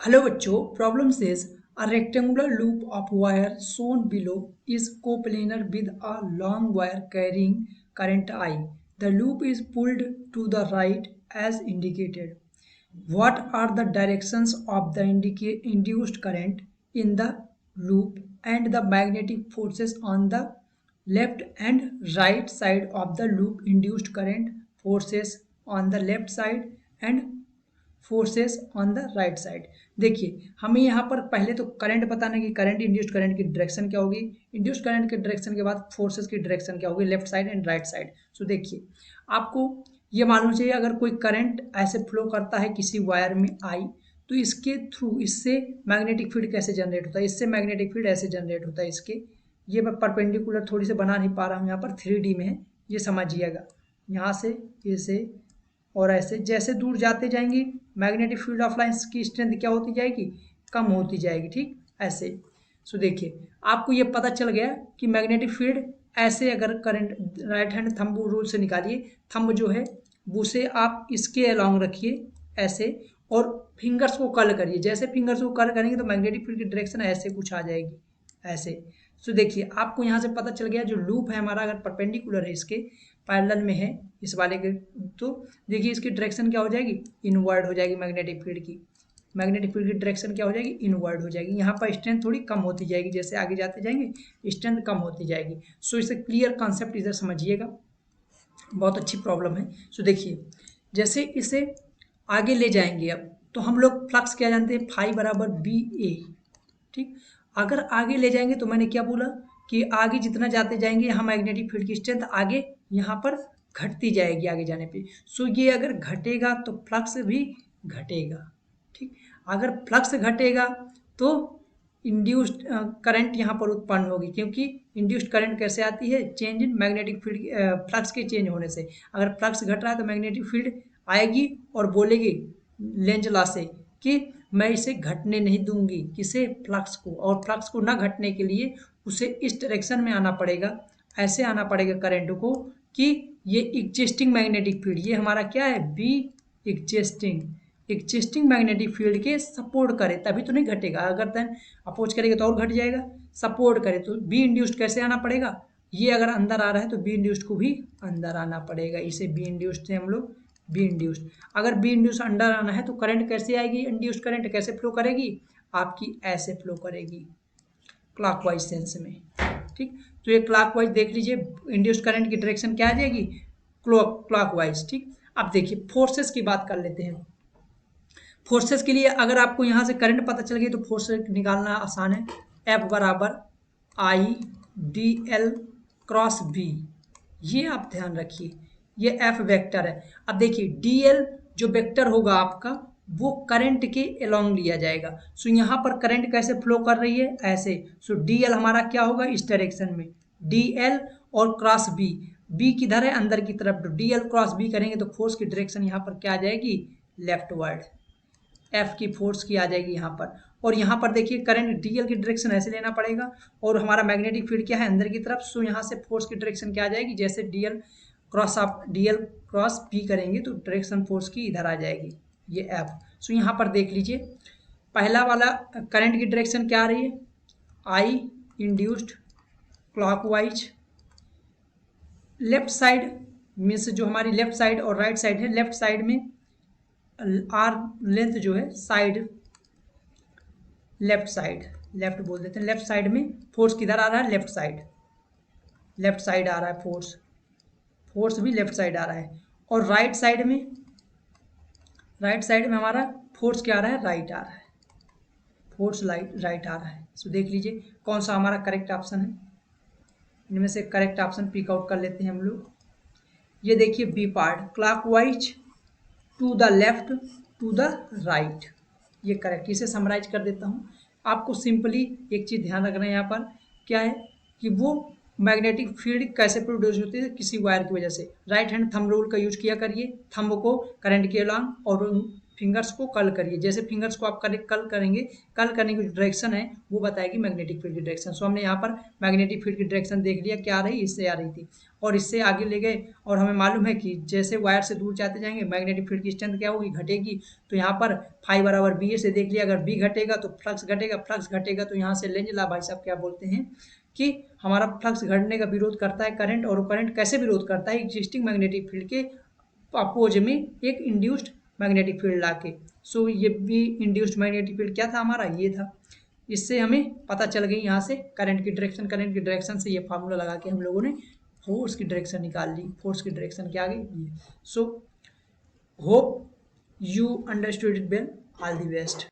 Hello बच्चों, problem says a rectangular loop of wire shown below is coplanar with a long wire carrying current I. The loop is pulled to the right as indicated. What are the directions of the induced current in the loop and the magnetic forces on the left and right side of the loop? Induced current forces on the left side and forces on the right side. देखिए हमें यहाँ पर पहले तो current बताना है कि current induced current की डायरेक्शन क्या होगी, इंड्यूस्ड करंट की डायरेक्शन के बाद फोर्सेस की डायरेक्शन क्या होगी, left side and right side. So देखिए आपको ये मालूम चाहिए अगर कोई करंट ऐसे फ्लो करता है किसी वायर में आई, तो इसके थ्रू इससे मैग्नेटिक फील्ड कैसे जनरेट होता है, इससे मैग्नेटिक फील्ड ऐसे जनरेट होता है इसके। ये मैं परपेंडिकुलर थोड़ी से बना नहीं पा रहा हूँ, यहाँ पर 3D में है, ये समझिएगा। यहाँ से ऐसे और ऐसे जैसे दूर जाते जाएंगे मैग्नेटिक फील्ड ऑफ लाइंस की स्ट्रेंथ क्या होती जाएगी, कम होती जाएगी। ठीक ऐसे। सो देखिए आपको ये पता चल गया कि मैग्नेटिक फील्ड ऐसे, अगर current right hand thumb rule से निकालिए, थंब जो है उसे आप इसके अलोंग रखिए ऐसे और फिंगर्स को कर्ल करिए। जैसे फिंगर्स को कर्ल करेंगे तो मैग्नेटिक फील्ड की डायरेक्शन ऐसे कुछ आ जाएगी ऐसे। सो देखिए आपको यहाँ से पता चल गया जो लूप है हमारा अगर परपेंडिकुलर है इसके पैरेलल में है इस वाले के, तो देखिए इसकी डायरेक्शन क्या हो जाएगी, इनवर्ड हो जाएगी। मैग्नेटिक फील्ड की डायरेक्शन क्या हो जाएगी, इनवर्ड हो जाएगी। यहाँ पर स्ट्रेंथ थोड़ी कम होती जाएगी, जैसे आगे जाते जाएंगे स्ट्रेंथ कम होती जाएगी। सो इसे क्लियर कॉन्सेप्ट इधर समझिएगा, बहुत अच्छी प्रॉब्लम है। सो देखिए जैसे इसे आगे ले जाएंगे अब, तो हम लोग फ्लक्स क्या जानते हैं, फाई बराबर बी ए। ठीक, अगर आगे ले जाएंगे तो मैंने क्या बोला कि आगे जितना जाते जाएंगे यहाँ मैग्नेटिक फील्ड की स्ट्रेंथ आगे यहाँ पर घटती जाएगी आगे जाने पे। सो ये अगर घटेगा तो फ्लक्स भी घटेगा। ठीक, अगर फ्लक्स घटेगा तो इंड्यूस्ड करंट यहाँ पर उत्पन्न होगी, क्योंकि इंड्यूस्ड करंट कैसे आती है, change in magnetic field, flux के चेंज होने से। अगर फ्लक्स घट रहा है तो मैग्नेटिक फील्ड आएगी और बोलेगी लेंज लॉ से कि मैं इसे घटने नहीं दूंगी, किसे, फ्लक्स को। और फ्लक्स को ना घटने के लिए उसे इस डायरेक्शन में आना पड़ेगा, ऐसे आना पड़ेगा करंट को कि ये एग्जिस्टिंग मैग्नेटिक फील्ड, ये हमारा क्या है, बी एग्जिस्टिंग मैग्नेटिक फील्ड के सपोर्ट करे, तभी तो नहीं घटेगा। अगर देन अपोज करेगा तो और घट जाएगा। सपोर्ट करे तो बी इंड्यूस्ड कैसे आना पड़ेगा, ये अगर अंदर आ रहा है तो बी इंड्यूस्ड को भी अंदर आना पड़ेगा। इसे बी इंड्यूस्ड से हम लोग बी इंड्यूस्ड, अगर बी इंड्यूस्ड अंडर आना है तो करंट कैसे आएगी, इंड्यूस्ड करंट कैसे फ्लो करेगी, आपकी ऐसे फ्लो करेगी क्लॉकवाइज सेंस में। ठीक, तो ये क्लॉकवाइज देख लीजिए, इंड्यूस्ड करंट की डायरेक्शन क्या आ जाएगी, क्लॉकवाइज। ठीक, अब देखिए फोर्सेस की बात कर लेते हैं। फोर्सेस के लिए अगर आपको यहाँ से करंट पता चल गई तो फोर्स निकालना आसान है। एफ बराबर I D L cross B, ये आप ध्यान रखिए, ये एफ वेक्टर है। अब देखिए डी एल जो वेक्टर होगा आपका वो करंट के अलोंग लिया जाएगा। सो यहाँ पर करंट कैसे फ्लो कर रही है, ऐसे। सो डी एल हमारा क्या होगा, इस डायरेक्शन में डी एल और क्रॉस बी, बी किधर है, अंदर की तरफ। डी एल क्रॉस बी करेंगे तो फोर्स की डायरेक्शन यहाँ पर क्या आ जाएगी, लेफ्ट वर्ड, एफ की फोर्स की आ जाएगी यहाँ पर। और यहाँ पर देखिए करंट डीएल की डायरेक्शन ऐसे लेना पड़ेगा और हमारा मैग्नेटिक फील्ड क्या है, अंदर की तरफ। सो यहाँ से फोर्स की डायरेक्शन क्या आ जाएगी, जैसे डीएल क्रॉस आप डीएल क्रॉस पी करेंगे तो डायरेक्शन फोर्स की इधर आ जाएगी, ये एफ। सो यहाँ पर देख लीजिए पहला वाला करंट की डायरेक्शन क्या आ रही है, I induced clockwise, left side means जो हमारी लेफ्ट साइड और राइट साइड है, लेफ्ट साइड में आर लेंथ जो है साइड, लेफ्ट बोल देते हैं, लेफ्ट साइड में फोर्स किधर आ रहा है, लेफ्ट साइड आ रहा है फोर्स भी लेफ्ट साइड आ रहा है। और राइट साइड में हमारा फोर्स क्या आ रहा है, राइट आ रहा है, फोर्स राइट आ रहा है। सो देख लीजिए कौन सा हमारा करेक्ट ऑप्शन है, इनमें से करेक्ट ऑप्शन पिक आउट कर लेते हैं हम लोग। ये देखिए B part, clockwise to the left to the right, ये करेक्ट। इसे समराइज कर देता हूँ आपको सिंपली। एक चीज़ ध्यान रखना है यहाँ पर क्या है कि वो मैग्नेटिक फील्ड कैसे प्रोड्यूस होती है, किसी वायर की वजह से। राइट हैंड थंब रूल का यूज किया करिए, थंब को करंट के अलोंग और फिंगर्स को कर्ल करिए। जैसे फिंगर्स को आप कर्ल करेंगे, कर्ल करने की डायरेक्शन है वो बताएगी मैग्नेटिक फील्ड की डायरेक्शन। सो हमने यहाँ पर मैग्नेटिक फील्ड की डायरेक्शन देख लिया, क्या आ रही, इससे आ रही थी और इससे आगे ले गए। और हमें मालूम है कि जैसे वायर से दूर जाते जाएंगे मैग्नेटिक फील्ड की स्ट्रेंथ क्या होगी, घटेगी। तो यहाँ पर फाई बराबर बी ए से देख लिया, अगर बी घटेगा तो फ्लक्स घटेगा, फ्लक्स घटेगा तो यहाँ से लेंज ला भाई साहब क्या बोलते हैं कि हमारा फ्लक्स घटने का विरोध करता है करंट, और करंट कैसे विरोध करता है, एग्जिस्टिंग मैग्नेटिक फील्ड के अपोज में एक इंड्यूस्ड मैग्नेटिक फील्ड लाके। सो ये भी इंड्यूस्ड मैग्नेटिक फील्ड क्या था हमारा, ये था। इससे हमें पता चल गई यहाँ से करंट की डायरेक्शन। करंट की डायरेक्शन से ये फार्मूला लगा के हम लोगों ने फोर्स की डायरेक्शन निकाल ली। फोर्स की डायरेक्शन क्या आ गई, ये। So hope you understood it well. All the best.